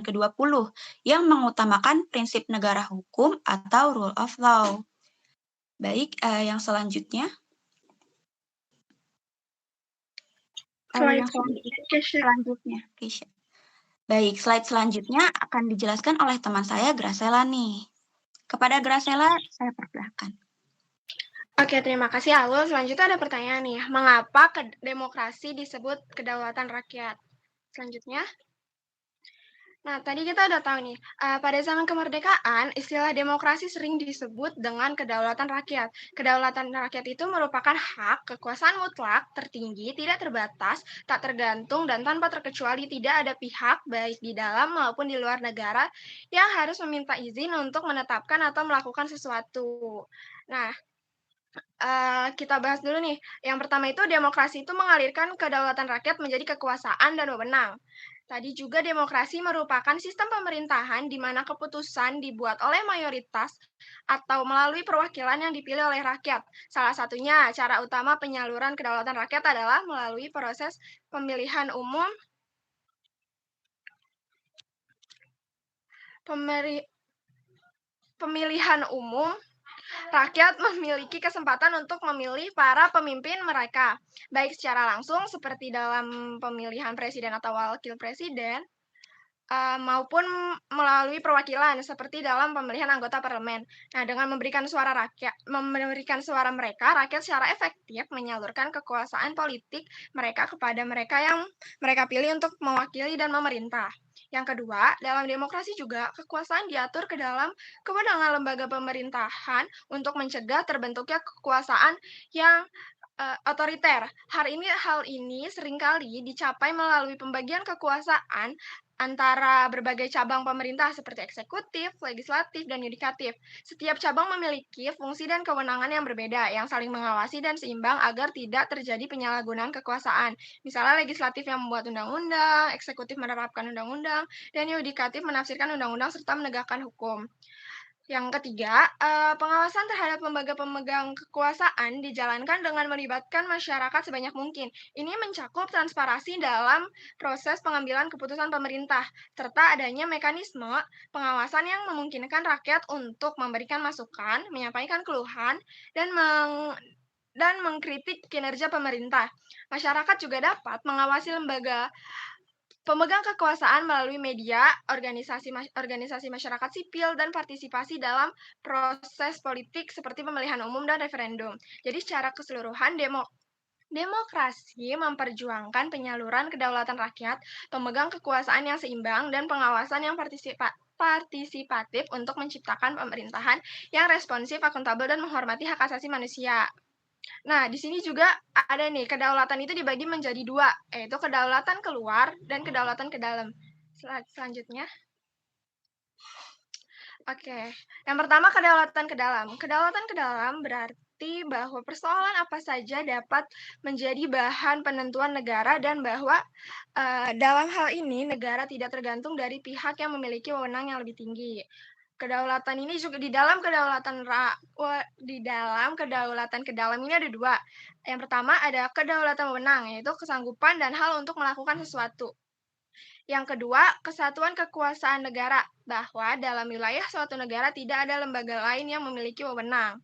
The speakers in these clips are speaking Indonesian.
ke-20 yang mengutamakan prinsip negara hukum atau rule of law. Baik, yang selanjutnya. Slide selanjutnya. Baik, slide selanjutnya akan dijelaskan oleh teman saya, Graciela nih. Kepada Graciela, saya persilahkan. Oke, terima kasih Alul. Selanjutnya ada pertanyaan nih. Mengapa demokrasi disebut kedaulatan rakyat? Selanjutnya. Nah, tadi kita udah tahu nih, pada zaman kemerdekaan, istilah demokrasi sering disebut dengan kedaulatan rakyat. Kedaulatan rakyat itu merupakan hak, kekuasaan mutlak, tertinggi, tidak terbatas, tak tergantung, dan tanpa terkecuali tidak ada pihak, baik di dalam maupun di luar negara, yang harus meminta izin untuk menetapkan atau melakukan sesuatu. Nah, kita bahas dulu nih. Yang pertama itu demokrasi itu mengalirkan kedaulatan rakyat menjadi kekuasaan dan wewenang. Tadi juga demokrasi merupakan sistem pemerintahan di mana keputusan dibuat oleh mayoritas atau melalui perwakilan yang dipilih oleh rakyat. Salah satunya cara utama penyaluran kedaulatan rakyat adalah melalui proses pemilihan umum, rakyat memiliki kesempatan untuk memilih para pemimpin mereka, baik secara langsung seperti dalam pemilihan presiden atau wakil presiden, maupun melalui perwakilan seperti dalam pemilihan anggota parlemen. Nah, dengan memberikan suara mereka, rakyat secara efektif menyalurkan kekuasaan politik mereka kepada mereka yang mereka pilih untuk mewakili dan memerintah. Yang kedua, dalam demokrasi juga kekuasaan diatur ke dalam kewenangan lembaga pemerintahan untuk mencegah terbentuknya kekuasaan yang otoriter. Hal ini seringkali dicapai melalui pembagian kekuasaan antara berbagai cabang pemerintah seperti eksekutif, legislatif, dan yudikatif. Setiap cabang memiliki fungsi dan kewenangan yang berbeda, yang saling mengawasi dan seimbang agar tidak terjadi penyalahgunaan kekuasaan. Misalnya legislatif yang membuat undang-undang, eksekutif menerapkan undang-undang, dan yudikatif menafsirkan undang-undang serta menegakkan hukum. Yang ketiga, pengawasan terhadap lembaga pemegang kekuasaan dijalankan dengan melibatkan masyarakat sebanyak mungkin. Ini mencakup transparansi dalam proses pengambilan keputusan pemerintah, serta adanya mekanisme pengawasan yang memungkinkan rakyat untuk memberikan masukan, menyampaikan keluhan, dan mengkritik kinerja pemerintah. Masyarakat juga dapat mengawasi lembaga pemegang kekuasaan melalui media, organisasi masyarakat sipil, dan partisipasi dalam proses politik seperti pemilihan umum dan referendum. Jadi secara keseluruhan, demokrasi memperjuangkan penyaluran kedaulatan rakyat, pemegang kekuasaan yang seimbang, dan pengawasan yang partisipatif untuk menciptakan pemerintahan yang responsif, akuntabel, dan menghormati hak asasi manusia. Nah, di sini juga ada nih, kedaulatan itu dibagi menjadi dua, yaitu kedaulatan keluar dan kedaulatan ke dalam. Selanjutnya. Oke, yang pertama kedaulatan ke dalam. Kedaulatan ke dalam berarti bahwa persoalan apa saja dapat menjadi bahan penentuan negara dan bahwa dalam hal ini negara tidak tergantung dari pihak yang memiliki wewenang yang lebih tinggi. Kedaulatan ini juga di dalam kedaulatan ke dalam ini ada dua. Yang pertama ada kedaulatan wewenang, yaitu kesanggupan dan hal untuk melakukan sesuatu. Yang kedua, kesatuan kekuasaan negara, bahwa dalam wilayah suatu negara tidak ada lembaga lain yang memiliki wewenang.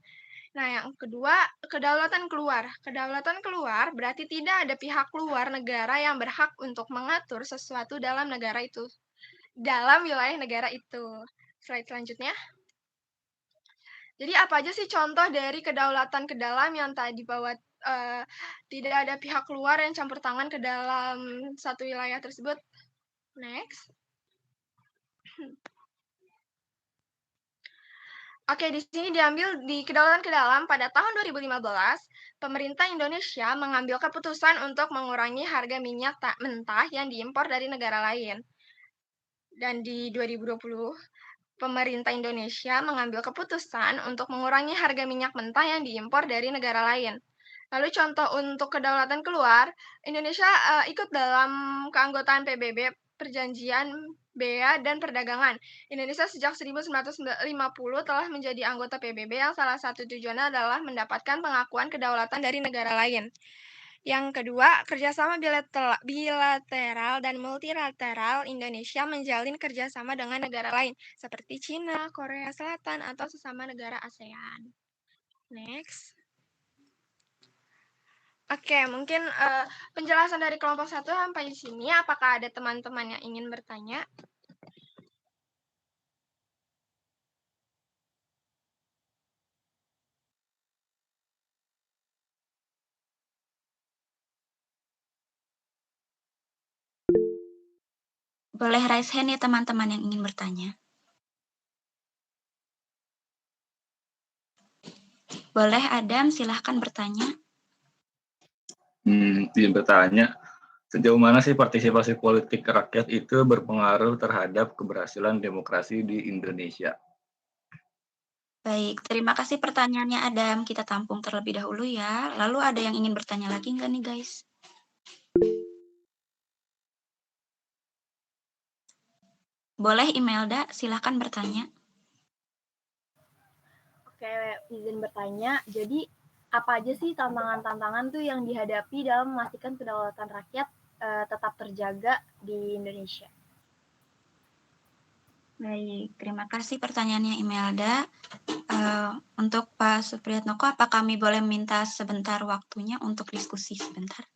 Nah, yang kedua, kedaulatan keluar. Kedaulatan keluar berarti tidak ada pihak luar negara yang berhak untuk mengatur sesuatu dalam negara itu, dalam wilayah negara itu. Slide selanjutnya. Jadi apa aja sih contoh dari kedaulatan ke dalam yang tadi bahwa tidak ada pihak luar yang campur tangan ke dalam satu wilayah tersebut? Next. Oke, di sini diambil di kedaulatan ke dalam pada tahun 2015, pemerintah Indonesia mengambil keputusan untuk mengurangi harga minyak mentah yang diimpor dari negara lain. Dan di 2020, pemerintah Indonesia mengambil keputusan untuk mengurangi harga minyak mentah yang diimpor dari negara lain. Lalu contoh untuk kedaulatan keluar, Indonesia ikut dalam keanggotaan PBB, Perjanjian Bea dan Perdagangan. Indonesia sejak 1950 telah menjadi anggota PBB yang salah satu tujuannya adalah mendapatkan pengakuan kedaulatan dari negara lain. Yang kedua, kerjasama bilateral dan multilateral Indonesia menjalin kerjasama dengan negara lain, seperti Cina, Korea Selatan, atau sesama negara ASEAN. Next. Oke, mungkin penjelasan dari kelompok 1 sampai di sini. Apakah ada teman-teman yang ingin bertanya? Boleh raise hand ya teman-teman yang ingin bertanya. Boleh Adam, silahkan bertanya. Izin bertanya, sejauh mana sih partisipasi politik rakyat itu berpengaruh terhadap keberhasilan demokrasi di Indonesia? Baik, terima kasih pertanyaannya Adam. Kita tampung terlebih dahulu ya. Lalu ada yang ingin bertanya lagi nggak nih guys? Boleh Imelda, silahkan bertanya. Oke, izin bertanya. Jadi, apa aja sih tantangan-tantangan tuh yang dihadapi dalam memastikan kedaulatan rakyat tetap terjaga di Indonesia? Baik, terima kasih pertanyaannya Imelda. Untuk Pak Supriyatnoko, apa kami boleh minta sebentar waktunya untuk diskusi sebentar?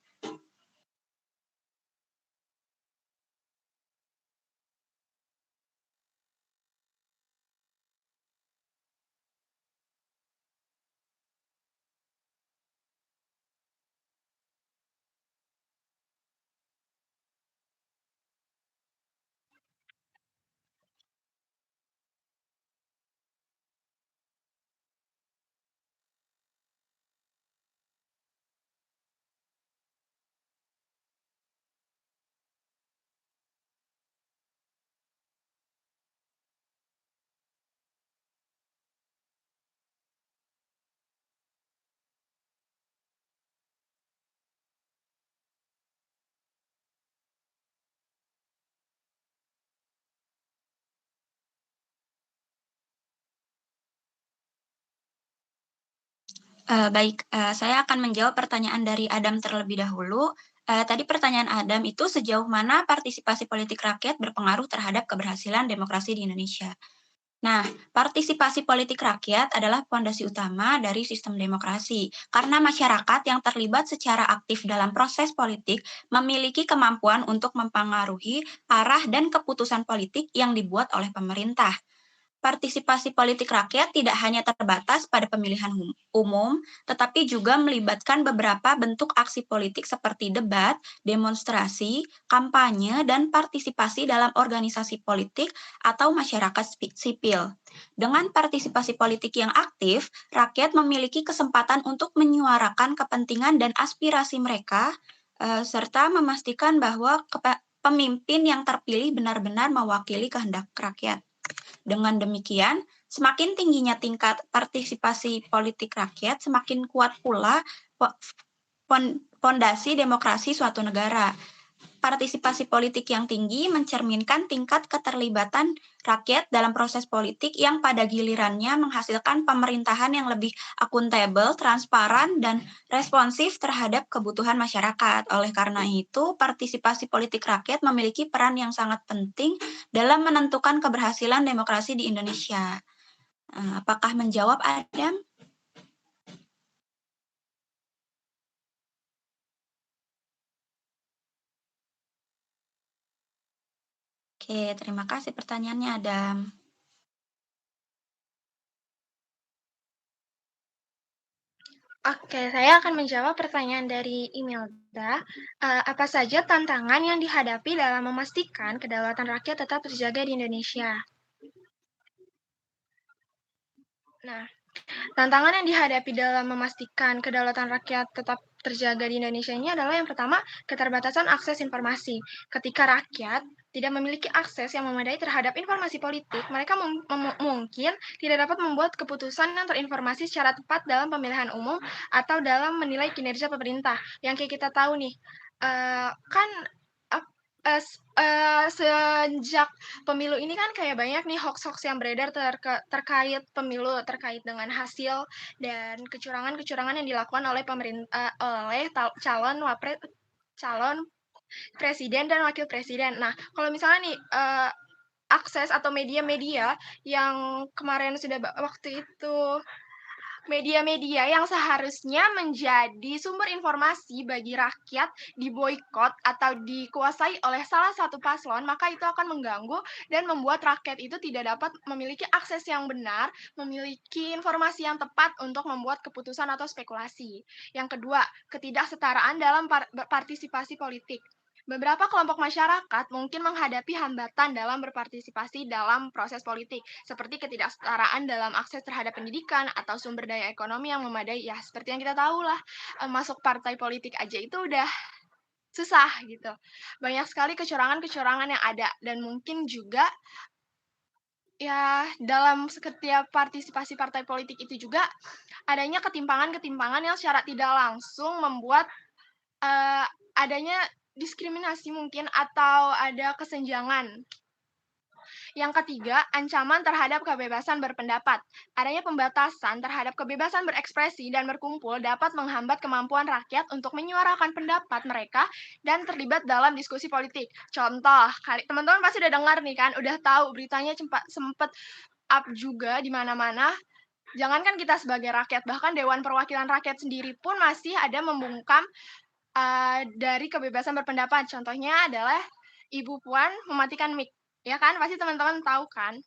Baik, saya akan menjawab pertanyaan dari Adam terlebih dahulu. Tadi pertanyaan Adam itu sejauh mana partisipasi politik rakyat berpengaruh terhadap keberhasilan demokrasi di Indonesia. Nah, partisipasi politik rakyat adalah fondasi utama dari sistem demokrasi, karena masyarakat yang terlibat secara aktif dalam proses politik memiliki kemampuan untuk mempengaruhi arah dan keputusan politik yang dibuat oleh pemerintah. Partisipasi politik rakyat tidak hanya terbatas pada pemilihan umum, tetapi juga melibatkan beberapa bentuk aksi politik seperti debat, demonstrasi, kampanye, dan partisipasi dalam organisasi politik atau masyarakat sipil. Dengan partisipasi politik yang aktif, rakyat memiliki kesempatan untuk menyuarakan kepentingan dan aspirasi mereka, serta memastikan bahwa pemimpin yang terpilih benar-benar mewakili kehendak rakyat. Dengan demikian, semakin tingginya tingkat partisipasi politik rakyat, semakin kuat pula fondasi demokrasi suatu negara. Partisipasi politik yang tinggi mencerminkan tingkat keterlibatan rakyat dalam proses politik yang pada gilirannya menghasilkan pemerintahan yang lebih akuntabel, transparan, dan responsif terhadap kebutuhan masyarakat. Oleh karena itu, partisipasi politik rakyat memiliki peran yang sangat penting dalam menentukan keberhasilan demokrasi di Indonesia. Apakah menjawab, Adam? Oke, terima kasih pertanyaannya, Adam. Oke, saya akan menjawab pertanyaan dari Imelda. Apa saja tantangan yang dihadapi dalam memastikan kedaulatan rakyat tetap terjaga di Indonesia? Nah, tantangan yang dihadapi dalam memastikan kedaulatan rakyat tetap terjaga di Indonesia ini adalah yang pertama, keterbatasan akses informasi. Ketika rakyat tidak memiliki akses yang memadai terhadap informasi politik, mereka mungkin tidak dapat membuat keputusan yang terinformasi secara tepat dalam pemilihan umum atau dalam menilai kinerja pemerintah. Yang kayak kita tahu nih, kan Sejak pemilu ini kan kayak banyak nih hoax-hoax yang beredar terkait pemilu, terkait dengan hasil dan kecurangan-kecurangan yang dilakukan oleh calon presiden dan wakil presiden. Nah, kalau misalnya nih, akses atau media-media yang kemarin waktu itu media-media yang seharusnya menjadi sumber informasi bagi rakyat diboikot atau dikuasai oleh salah satu paslon, maka itu akan mengganggu dan membuat rakyat itu tidak dapat memiliki akses yang benar, memiliki informasi yang tepat untuk membuat keputusan atau spekulasi. Yang kedua, ketidaksetaraan dalam partisipasi politik. Beberapa kelompok masyarakat mungkin menghadapi hambatan dalam berpartisipasi dalam proses politik, seperti ketidaksetaraan dalam akses terhadap pendidikan atau sumber daya ekonomi yang memadai. Ya, seperti yang kita tahu lah, masuk partai politik aja itu udah susah gitu. Banyak sekali kecurangan-kecurangan yang ada dan mungkin juga ya dalam setiap partisipasi partai politik itu juga adanya ketimpangan-ketimpangan yang secara tidak langsung membuat adanya diskriminasi mungkin atau ada kesenjangan. Yang ketiga, ancaman terhadap kebebasan berpendapat. Adanya pembatasan terhadap kebebasan berekspresi dan berkumpul dapat menghambat kemampuan rakyat untuk menyuarakan pendapat mereka dan terlibat dalam diskusi politik. Contoh, teman-teman pasti udah dengar nih kan, udah tahu beritanya sempat up juga di mana-mana. Jangankan kita sebagai rakyat, bahkan Dewan Perwakilan Rakyat sendiri pun masih ada membungkam dari kebebasan berpendapat. Contohnya adalah Ibu Puan mematikan mic. Ya kan? Pasti teman-teman tahu kan?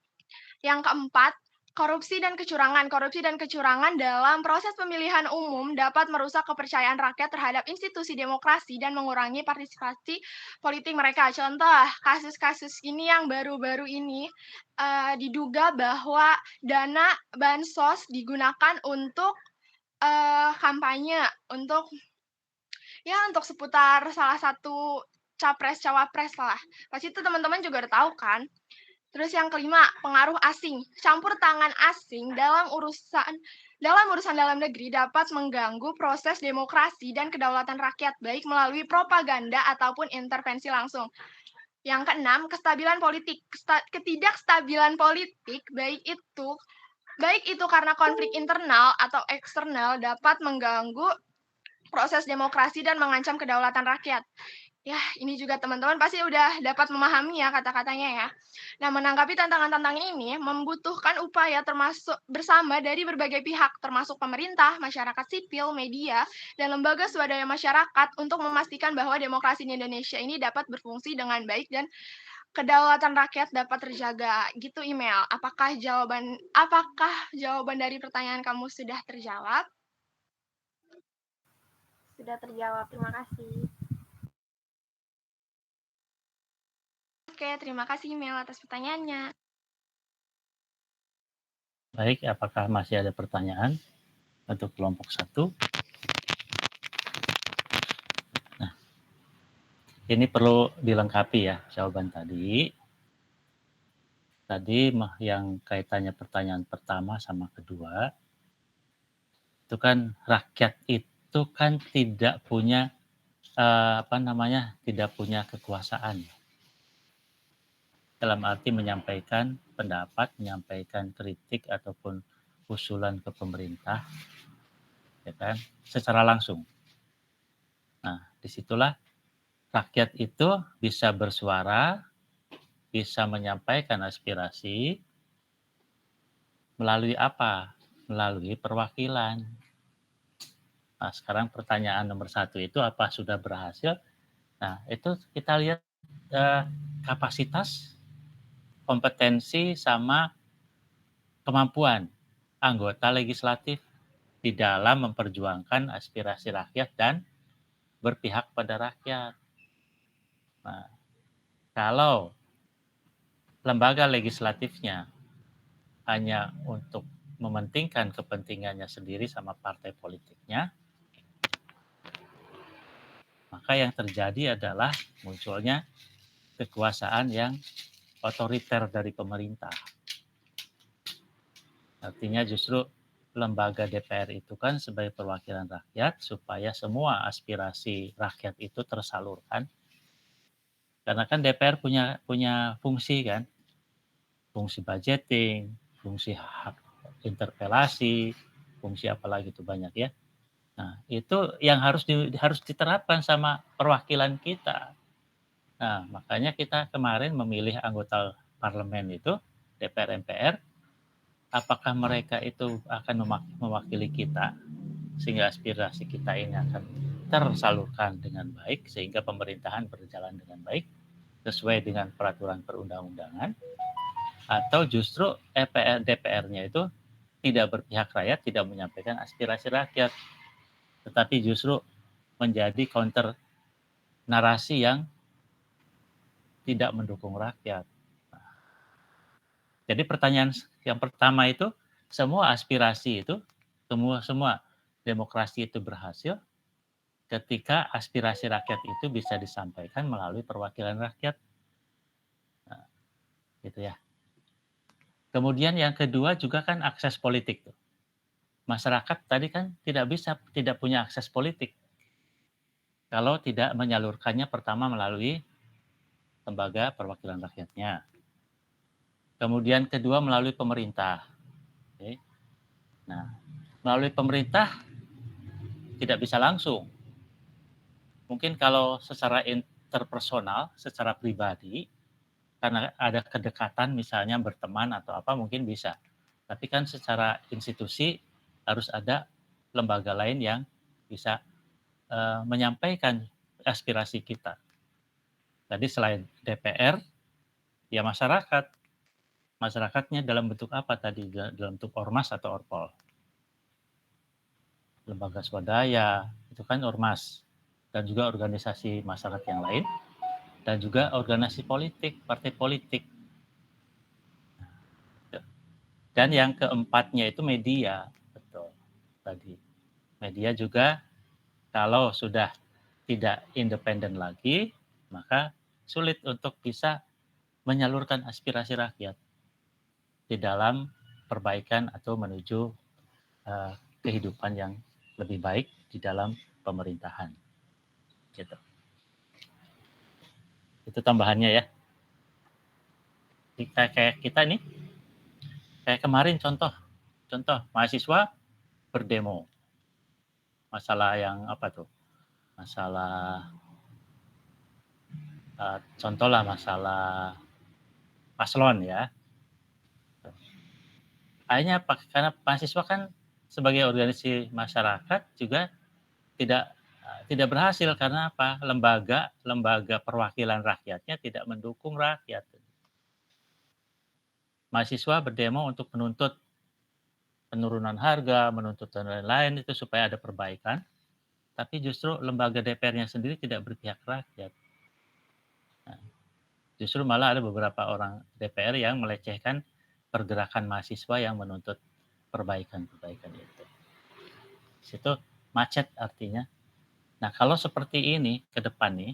Yang keempat, korupsi dan kecurangan. Korupsi dan kecurangan dalam proses pemilihan umum dapat merusak kepercayaan rakyat terhadap institusi demokrasi dan mengurangi partisipasi politik mereka. Contoh, kasus-kasus ini yang baru-baru ini diduga bahwa dana bansos digunakan untuk kampanye, untuk seputar salah satu capres-cawapres lah. Pasti itu teman-teman juga udah tahu kan. Terus yang kelima, pengaruh asing. Campur tangan asing dalam urusan dalam negeri dapat mengganggu proses demokrasi dan kedaulatan rakyat, baik melalui propaganda ataupun intervensi langsung. Yang keenam, kestabilan politik. Ketidakstabilan politik, baik itu karena konflik internal atau eksternal, dapat mengganggu proses demokrasi dan mengancam kedaulatan rakyat. Ya, ini juga teman-teman pasti udah dapat memahami ya kata-katanya ya. Nah, menanggapi tantangan-tantangan ini membutuhkan upaya termasuk bersama dari berbagai pihak, termasuk pemerintah, masyarakat sipil, media, dan lembaga swadaya masyarakat untuk memastikan bahwa demokrasi di Indonesia ini dapat berfungsi dengan baik dan kedaulatan rakyat dapat terjaga. Gitu, Email. Apakah jawaban dari pertanyaan kamu sudah terjawab? Sudah terjawab, terima kasih. Oke, terima kasih Mel atas pertanyaannya. Baik, apakah masih ada pertanyaan untuk kelompok 1? Nah, ini perlu dilengkapi ya jawaban tadi. Tadi yang kaitannya pertanyaan pertama sama kedua, itu kan rakyat itu kan tidak punya tidak punya kekuasaan. Dalam arti menyampaikan pendapat, menyampaikan kritik ataupun usulan ke pemerintah, ya kan, secara langsung. Nah, disitulah rakyat itu bisa bersuara, bisa menyampaikan aspirasi melalui apa? Melalui perwakilan. Nah, sekarang pertanyaan nomor 1 itu apa sudah berhasil? Nah, itu kita lihat kapasitas, kompetensi sama kemampuan anggota legislatif di dalam memperjuangkan aspirasi rakyat dan berpihak pada rakyat. Nah, kalau lembaga legislatifnya hanya untuk mementingkan kepentingannya sendiri sama partai politiknya, maka yang terjadi adalah munculnya kekuasaan yang otoriter dari pemerintah. Artinya justru lembaga DPR itu kan sebagai perwakilan rakyat supaya semua aspirasi rakyat itu tersalurkan Karena kan DPR punya fungsi kan, fungsi budgeting, fungsi hak interpelasi, fungsi apa lagi itu banyak ya. Nah, itu yang harus diterapkan sama perwakilan kita. Nah, makanya kita kemarin memilih anggota parlemen itu, DPR MPR, apakah mereka itu akan mewakili kita, sehingga aspirasi kita ini akan tersalurkan dengan baik, sehingga pemerintahan berjalan dengan baik, sesuai dengan peraturan perundang-undangan, atau justru DPR-nya itu tidak berpihak rakyat, tidak menyampaikan aspirasi rakyat, tetapi justru menjadi counter narasi yang tidak mendukung rakyat. Jadi pertanyaan yang pertama itu, semua aspirasi itu, semua demokrasi itu berhasil ketika aspirasi rakyat itu bisa disampaikan melalui perwakilan rakyat. Nah, gitu ya. Kemudian yang kedua juga kan akses politik tuh. Masyarakat tadi kan tidak punya akses politik kalau tidak menyalurkannya pertama melalui lembaga perwakilan rakyatnya. Kemudian kedua melalui pemerintah. Oke. Nah, melalui pemerintah tidak bisa langsung. Mungkin kalau secara interpersonal, secara pribadi, karena ada kedekatan misalnya berteman atau apa mungkin bisa. Tapi kan secara institusi harus ada lembaga lain yang bisa menyampaikan aspirasi kita. Tadi selain DPR, ya masyarakat. Masyarakatnya dalam bentuk apa tadi? Dalam bentuk ormas atau orpol. Lembaga swadaya, itu kan ormas. Dan juga organisasi masyarakat yang lain. Dan juga organisasi politik, partai politik. Dan yang keempatnya itu media. Betul. Tadi. Media juga kalau sudah tidak independen lagi, maka sulit untuk bisa menyalurkan aspirasi rakyat di dalam perbaikan atau menuju kehidupan yang lebih baik di dalam pemerintahan. Gitu. Itu tambahannya ya. Kayak kita nih, kayak kemarin contoh mahasiswa berdemo. Masalah yang apa tuh? Masalah contohlah masalah paslon ya. Akhirnya karena mahasiswa kan sebagai organisasi masyarakat juga tidak berhasil karena apa? Lembaga perwakilan rakyatnya tidak mendukung rakyat. Mahasiswa berdemo untuk menuntut penurunan harga, menuntut dan lain-lain itu supaya ada perbaikan, tapi justru lembaga DPR-nya sendiri tidak berpihak rakyat. Nah, justru malah ada beberapa orang DPR yang melecehkan pergerakan mahasiswa yang menuntut perbaikan-perbaikan itu. Situ macet artinya. Nah, kalau seperti ini ke depan nih,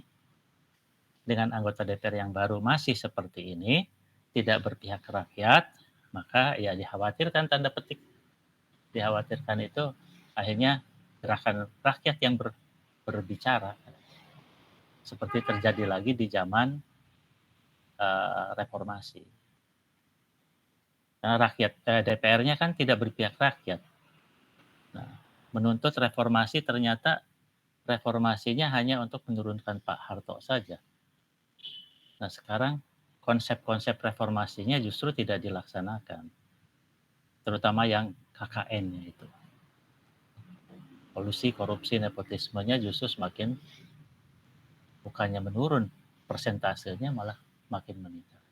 dengan anggota DPR yang baru masih seperti ini, tidak berpihak ke rakyat, maka ya dikhawatirkan tanda petik. Dikhawatirkan itu akhirnya gerakan rakyat yang berbicara. Seperti terjadi lagi di zaman reformasi. Karena DPR-nya kan tidak berpihak rakyat. Nah, menuntut reformasi ternyata reformasinya hanya untuk menurunkan Pak Harto saja. Nah, sekarang konsep-konsep reformasinya justru tidak dilaksanakan. Terutama yang KKN-nya itu. Kolusi, korupsi, nepotismenya justru semakin bukannya menurun, persentasenya malah makin meningkat.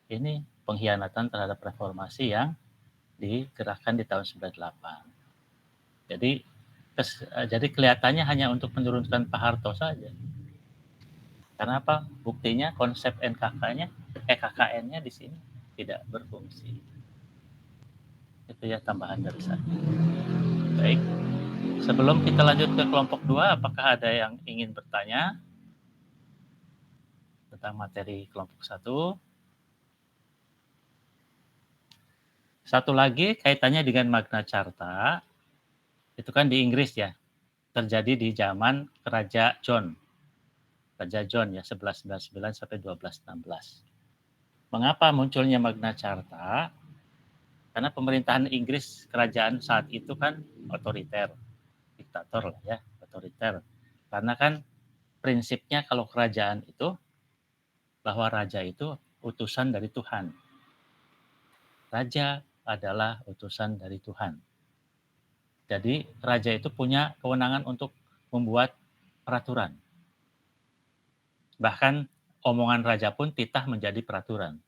Ini pengkhianatan terhadap reformasi yang digerakkan di tahun 98. Jadi kelihatannya hanya untuk menurunkan Pak Harto saja. Karena apa? Buktinya konsep KKN-nya di sini tidak berfungsi. Itu ya tambahan dari saya. Baik. Sebelum kita lanjut ke kelompok 2, apakah ada yang ingin bertanya tentang materi kelompok 1? Satu lagi kaitannya dengan Magna Carta. Itu kan di Inggris ya. Terjadi di zaman Raja John. Raja John ya 1199 sampai 1216. Mengapa munculnya Magna Carta? Karena pemerintahan Inggris kerajaan saat itu kan otoriter, diktator lah ya, otoriter. Karena kan prinsipnya kalau kerajaan itu bahwa raja itu utusan dari Tuhan. Raja adalah utusan dari Tuhan. Jadi raja itu punya kewenangan untuk membuat peraturan. Bahkan omongan raja pun titah menjadi peraturan.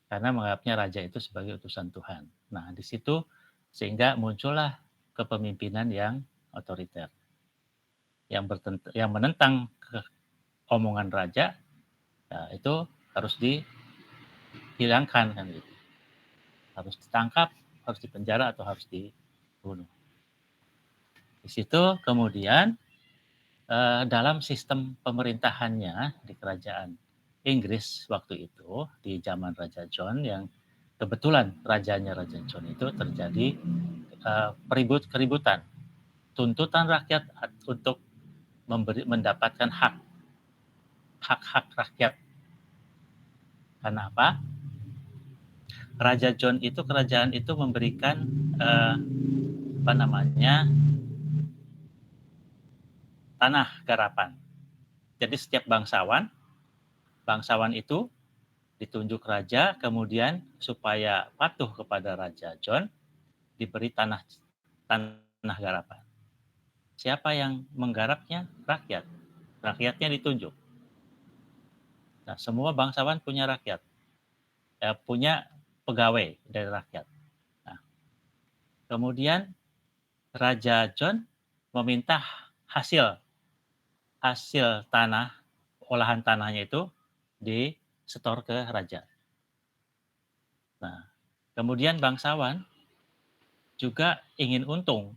Karena menganggapnya raja itu sebagai utusan Tuhan. Nah, di situ sehingga muncullah kepemimpinan yang otoriter. Yang menentang omongan raja, ya, itu harus dihilangkan kan gitu. Harus ditangkap, harus dipenjara atau harus dibunuh. Di situ kemudian dalam sistem pemerintahannya di kerajaan Inggris waktu itu di zaman Raja John yang kebetulan rajanya Raja John itu terjadi keributan, tuntutan rakyat untuk mendapatkan hak rakyat. Karena apa? Raja John itu kerajaan itu memberikan tanah garapan. Jadi setiap bangsawan itu ditunjuk raja, kemudian supaya patuh kepada Raja John diberi tanah garapan. Siapa yang menggarapnya? Rakyat. Rakyatnya ditunjuk. Nah, semua bangsawan punya rakyat, punya pegawai dari rakyat. Nah, kemudian Raja John meminta hasil tanah, olahan tanahnya itu disetor ke raja. Nah, kemudian bangsawan juga ingin untung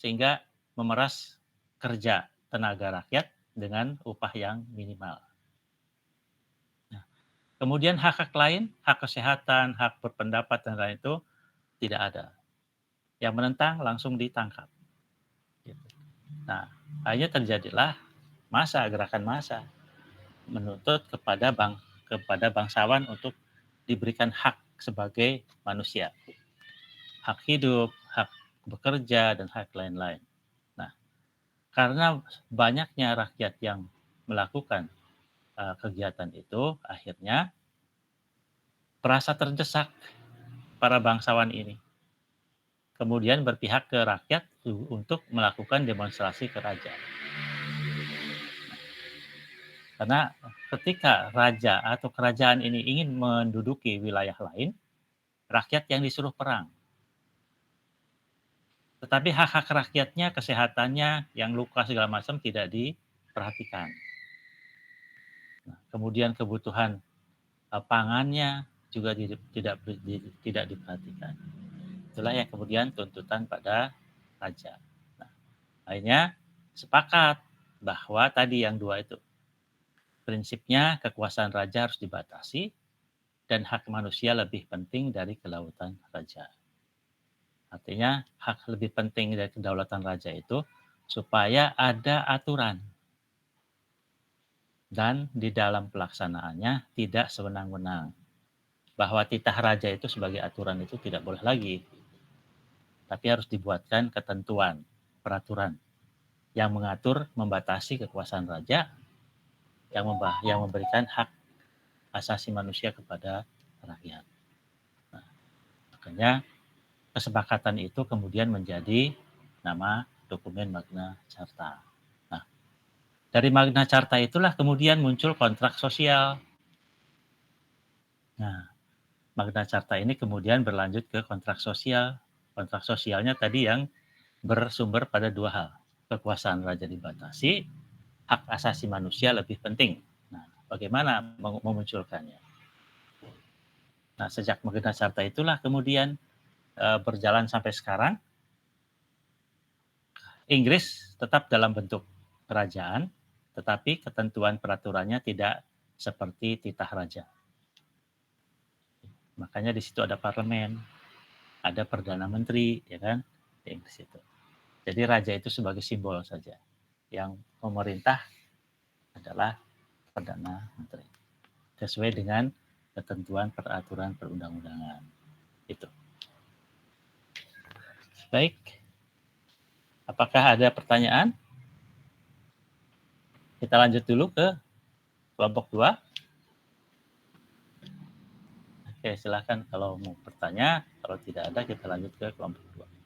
sehingga memeras kerja tenaga rakyat dengan upah yang minimal. Nah, kemudian hak lain, hak kesehatan, hak berpendapat dan lain itu tidak ada. Yang menentang langsung ditangkap. Nah, akhirnya terjadilah gerakan massa menuntut kepada bangsawan untuk diberikan hak sebagai manusia. Hak hidup, hak bekerja, dan hak lain-lain. Nah, karena banyaknya rakyat yang melakukan kegiatan itu, akhirnya merasa terdesak para bangsawan ini. Kemudian berpihak ke rakyat untuk melakukan demonstrasi ke raja. Karena ketika raja atau kerajaan ini ingin menduduki wilayah lain, rakyat yang disuruh perang. Tetapi hak-hak rakyatnya, kesehatannya, yang luka segala macam tidak diperhatikan. Nah, kemudian kebutuhan pangannya juga tidak diperhatikan. Itulah yang kemudian tuntutan pada raja. Nah, akhirnya sepakat bahwa tadi yang dua itu, prinsipnya kekuasaan raja harus dibatasi dan hak manusia lebih penting dari kedaulatan raja. Artinya hak lebih penting dari kedaulatan raja itu supaya ada aturan. Dan di dalam pelaksanaannya tidak sewenang-wenang. Bahwa titah raja itu sebagai aturan itu tidak boleh lagi. Tapi harus dibuatkan ketentuan, peraturan yang mengatur, membatasi kekuasaan raja yang memberikan hak asasi manusia kepada rakyat. Nah, makanya kesepakatan itu kemudian menjadi nama dokumen Magna Carta. Nah, dari Magna Carta itulah kemudian muncul kontrak sosial. Nah, Magna Carta ini kemudian berlanjut ke kontrak sosial. Kontrak sosialnya tadi yang bersumber pada dua hal. Kekuasaan raja dibatasi, hak asasi manusia lebih penting. Nah, bagaimana memunculkannya? Nah, sejak Magna Carta itulah kemudian berjalan sampai sekarang. Inggris tetap dalam bentuk kerajaan, tetapi ketentuan peraturannya tidak seperti titah raja. Makanya di situ ada parlemen, ada perdana menteri, ya kan, di Inggris itu. Jadi raja itu sebagai simbol saja, yang memerintah adalah Perdana Menteri. Sesuai dengan ketentuan peraturan perundang-undangan. Itu. Baik. Apakah ada pertanyaan? Kita lanjut dulu ke kelompok 2. Oke, silakan kalau mau bertanya. Kalau tidak ada, kita lanjut ke kelompok 2.